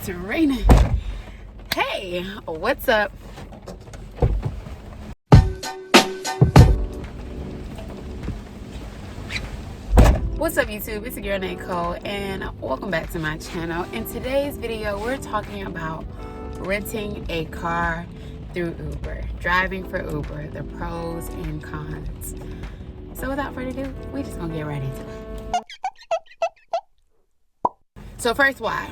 It's raining. Hey, what's up? What's up, YouTube? It's your girl nayecole, and welcome back to my channel. In today's video, we're talking about renting a car through Uber, driving for Uber, the pros and cons. So without further ado, we just gonna get right into it. So first, why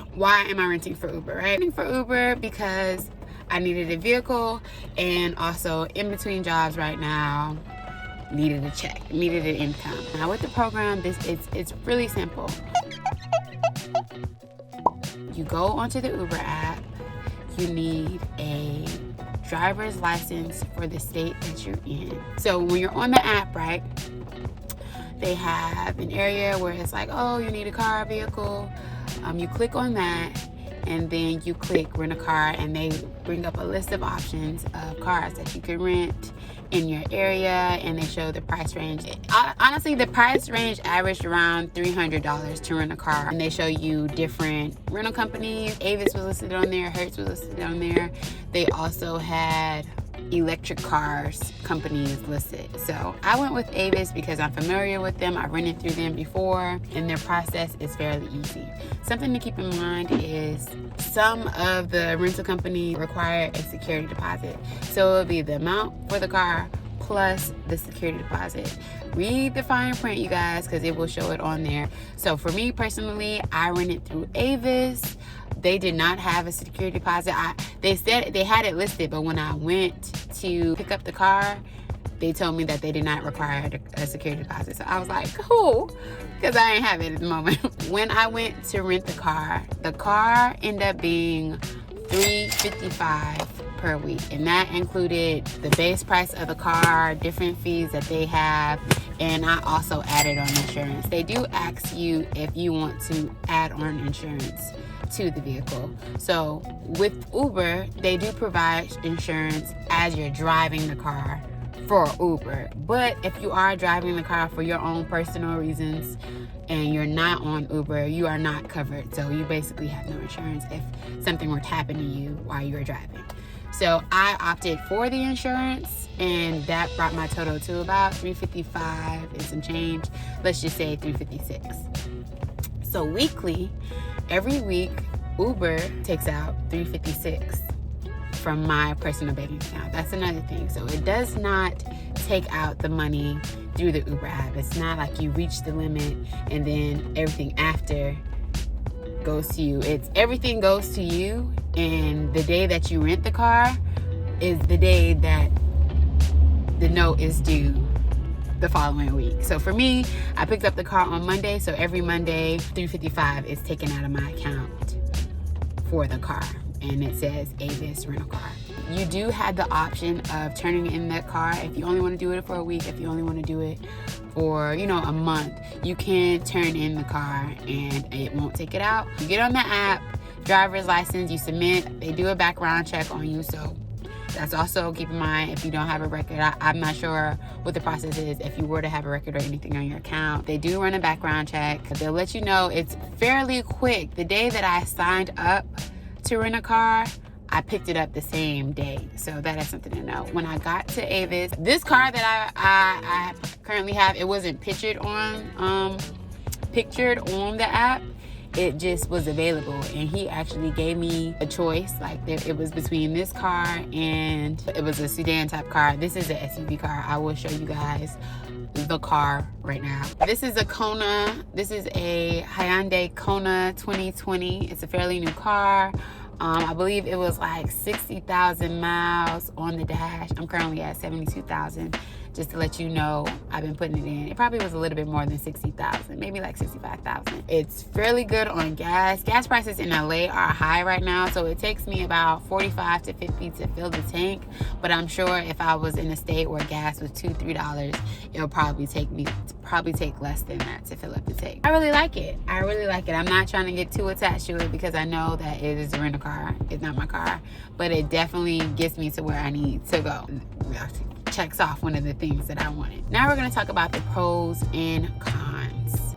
am I renting for Uber, right? Renting for Uber because I needed a vehicle, and also in between jobs right now, needed a check, needed an income. Now with the program, it's really simple. You go onto the Uber app, you need a driver's license for the state that you're in. So when you're on the app, right, they have an area where it's like, oh, you need a car, vehicle. You click on that, and then you click rent a car, and they bring up a list of options of cars that you can rent in your area, and they show the price range. Honestly, the price range averaged around $300 to rent a car, and they show you different rental companies. Avis was listed on there, Hertz was listed on there. They also had electric cars companies listed. So I went with Avis because I'm familiar with them. I rented through them before, and their process is fairly easy. Something to keep in mind is some of the rental companies require a security deposit. So it'll be the amount for the car plus the security deposit. Read the fine print, you guys, because it will show it on there. So for me personally, I rented through Avis. They did not have a security deposit. They said they had it listed, but when I went to pick up the car, they told me that they did not require a security deposit. So I was like, cool, because I ain't have it at the moment. When I went to rent the car ended up being $355 per week, and that included the base price of the car, different fees that they have, and I also added on insurance. They do ask you if you want to add on insurance to the vehicle. So with Uber, they do provide insurance as you're driving the car for Uber. But if you are driving the car for your own personal reasons and you're not on Uber, you are not covered. So you basically have no insurance if something were to happen to you while you were driving. So I opted for the insurance, and that brought my total to about $355 and some change. Let's just say $356. So weekly, every week, Uber takes out $356 from my personal bank account. That's another thing. So it does not take out the money through the Uber app. It's not like you reach the limit and then everything after goes to you. It's everything goes to you, and the day that you rent the car is the day that the note is due the following week. So for me, I picked up the car on Monday, so every Monday $355 is taken out of my account for the car, and it says Avis rental car. You do have the option of turning in that car if you only want to do it for a week. If you only want to do it for, a month, you can turn in the car and it won't take it out. You get on the app, driver's license, you submit, they do a background check on you. So that's also, keep in mind, if you don't have a record. I'm not sure what the process is if you were to have a record or anything on your account. They do run a background check. They'll let you know. It's fairly quick. The day that I signed up to rent a car, I picked it up the same day. So that is something to know. When I got to Avis, this car that I currently have, it wasn't pictured on the app. It just was available, and he actually gave me a choice. Like, it was between this car, and it was a sedan type car. This is an SUV car. I will show you guys the car right now. This is a Kona. This is a Hyundai Kona 2020. It's a fairly new car. I believe it was like 60,000 miles on the dash. I'm currently at 72,000. Just to let you know, I've been putting it in. It probably was a little bit more than 60,000, maybe like 65,000. It's fairly good on gas. Gas prices in LA are high right now, so it takes me about 45 to 50 to fill the tank. But I'm sure if I was in a state where gas was $2-3, it'll probably take less than that to fill up the tank. I really like it. I'm not trying to get too attached to it because I know that it is a rental car. It's not my car, but it definitely gets me to where I need to go. Checks off one of the things that I wanted. Now we're going to talk about the pros and cons.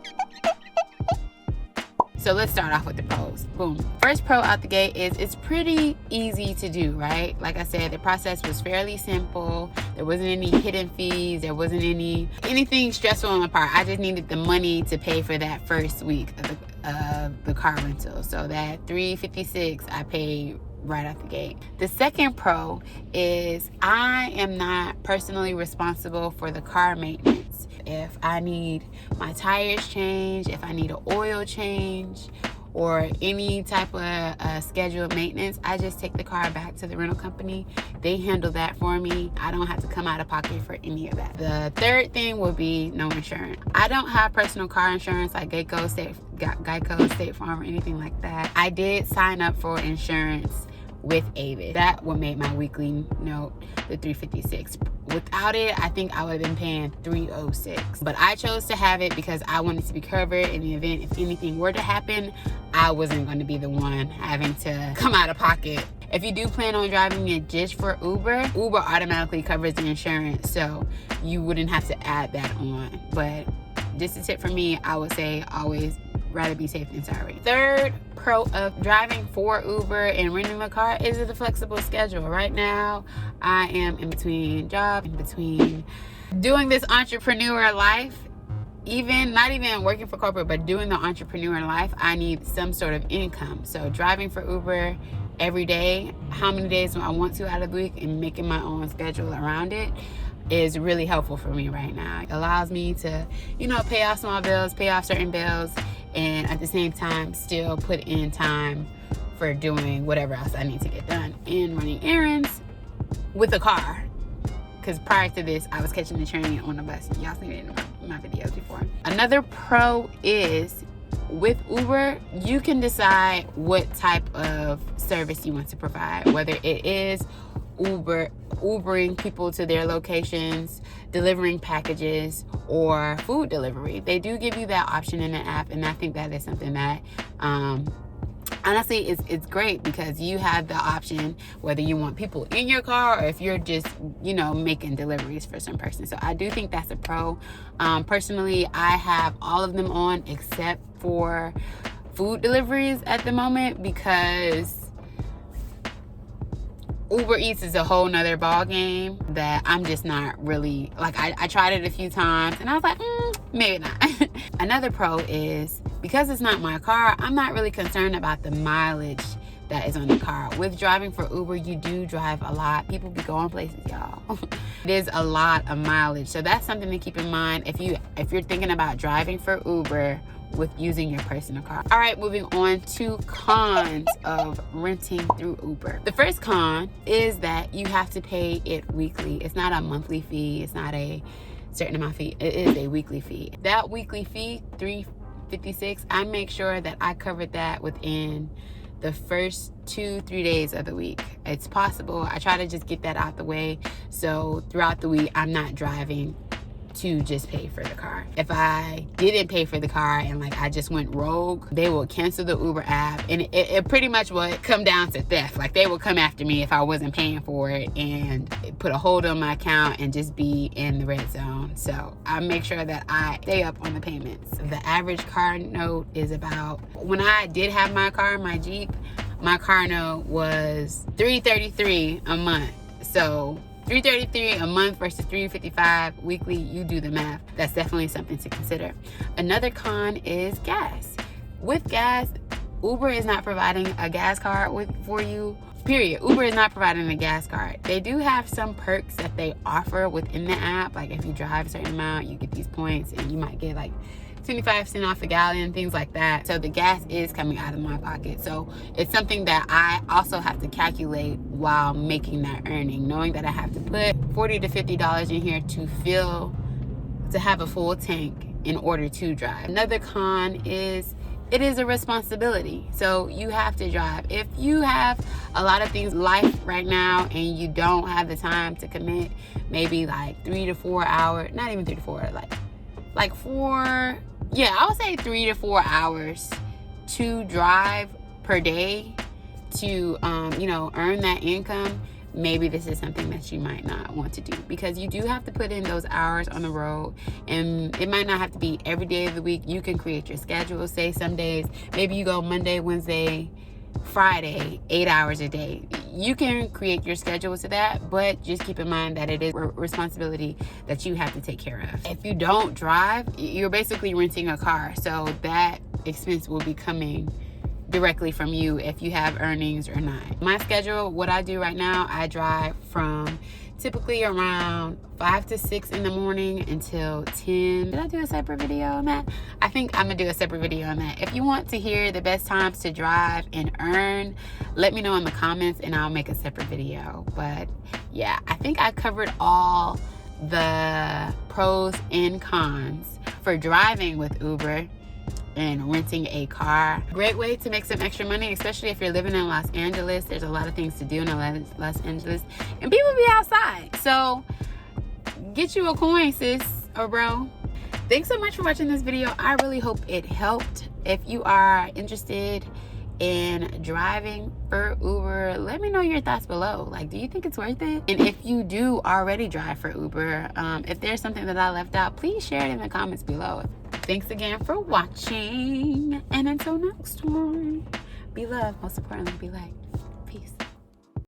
So let's start off with the pros. Boom. First pro out the gate is it's pretty easy to do, right? Like I said, the process was fairly simple. There wasn't any hidden fees. There wasn't anything stressful on my part. I just needed the money to pay for that first week of the car rental. So that $356 I paid right out the gate. The second pro is I am not personally responsible for the car maintenance. If I need my tires changed, if I need an oil change, or any type of scheduled maintenance, I just take the car back to the rental company. They handle that for me. I don't have to come out of pocket for any of that. The third thing would be no insurance. I don't have personal car insurance like Geico, State Farm, or anything like that. I did sign up for insurance with Avis. That would make my weekly note the $356. Without it, I think I would have been paying $306. But I chose to have it because I wanted to be covered in the event if anything were to happen. I wasn't going to be the one having to come out of pocket. If you do plan on driving it just for Uber, Uber automatically covers the insurance, so you wouldn't have to add that on. But just a tip from me, I would say always rather be safe than sorry. Third pro of driving for Uber and renting the car is the flexible schedule. Right now, I am in between jobs, in between doing this entrepreneur life, not even working for corporate, but doing the entrepreneur life. I need some sort of income. So driving for Uber every day, how many days do I want to out of the week, and making my own schedule around it is really helpful for me right now. It allows me to, pay off small bills, pay off certain bills, and at the same time still put in time for doing whatever else I need to get done and running errands with a car. Because prior to this, I was catching the train on the bus. Y'all seen it in my videos before. Another pro is with Uber, you can decide what type of service you want to provide, whether it is Ubering people to their locations, delivering packages, or food delivery. They do give you that option in the app, and I think that is something that honestly it's great, because you have the option whether you want people in your car or if you're just making deliveries for some person. So I do think that's a pro. Personally, I have all of them on except for food deliveries at the moment, because Uber Eats is a whole nother ball game that I'm just not really like. I tried it a few times and I was like, maybe not. Another pro is because it's not my car, I'm not really concerned about the mileage that is on the car. With driving for Uber, you do drive a lot. People be going places, y'all. There's a lot of mileage, so that's something to keep in mind if you're thinking about driving for Uber with using your personal car. All right, moving on to cons of renting through Uber. The first con is that you have to pay it weekly. It's not a monthly fee. It's not a certain amount fee. It is a weekly fee. That weekly fee, $356, I make sure that I covered that within the first 2-3 days of the week. It's possible. I try to just get that out the way, so throughout the week I'm not driving to just pay for the car. If I didn't pay for the car and I just went rogue, they will cancel the Uber app, and it pretty much would come down to theft. Like, they will come after me if I wasn't paying for it and put a hold on my account and just be in the red zone. So I make sure that I stay up on the payments. The average car note is about, when I did have my car, my Jeep, my car note was $333 a month. So $333 a month versus $355 weekly, you do the math. That's definitely something to consider. Another con is gas. With gas, Uber is not providing a gas card for you, period. Uber is not providing a gas card. They do have some perks that they offer within the app. Like, if you drive a certain amount, you get these points, and you might get 25% off a gallon, things like that. So the gas is coming out of my pocket. So it's something that I also have to calculate while making that earning, knowing that I have to put $40 to $50 in here to have a full tank in order to drive. Another con is it is a responsibility. So you have to drive. If you have a lot of things life right now and you don't have the time to commit, maybe 3 to 4 hours, not even 3 to 4, I would say 3 to 4 hours to drive per day to earn that income. maybe this is something that you might not want to do, because you do have to put in those hours on the road, and it might not have to be every day of the week. You can create your schedule. Say some days, maybe you go Monday, Wednesday, Friday, 8 hours a day. You can create your schedule to that, but just keep in mind that it is a responsibility that you have to take care of. If you don't drive, you're basically renting a car, so that expense will be coming directly from you if you have earnings or not. My schedule, what I do right now, I drive from typically around 5 to 6 in the morning until 10. Did I do a separate video on that? I think I'm gonna do a separate video on that. If you want to hear the best times to drive and earn, let me know in the comments and I'll make a separate video. But yeah, I think I covered all the pros and cons for driving with Uber and renting a car. Great way to make some extra money, especially if you're living in Los Angeles. There's a lot of things to do in Los Angeles, and people be outside. So get you a coin, sis or bro. Thanks so much for watching this video. I really hope it helped. If you are interested in driving for Uber, let me know your thoughts below. Like, do you think it's worth it? And if you do already drive for Uber, if there's something that I left out, please share it in the comments below. Thanks again for watching, and until next time, be loved. Most importantly, be liked. Peace.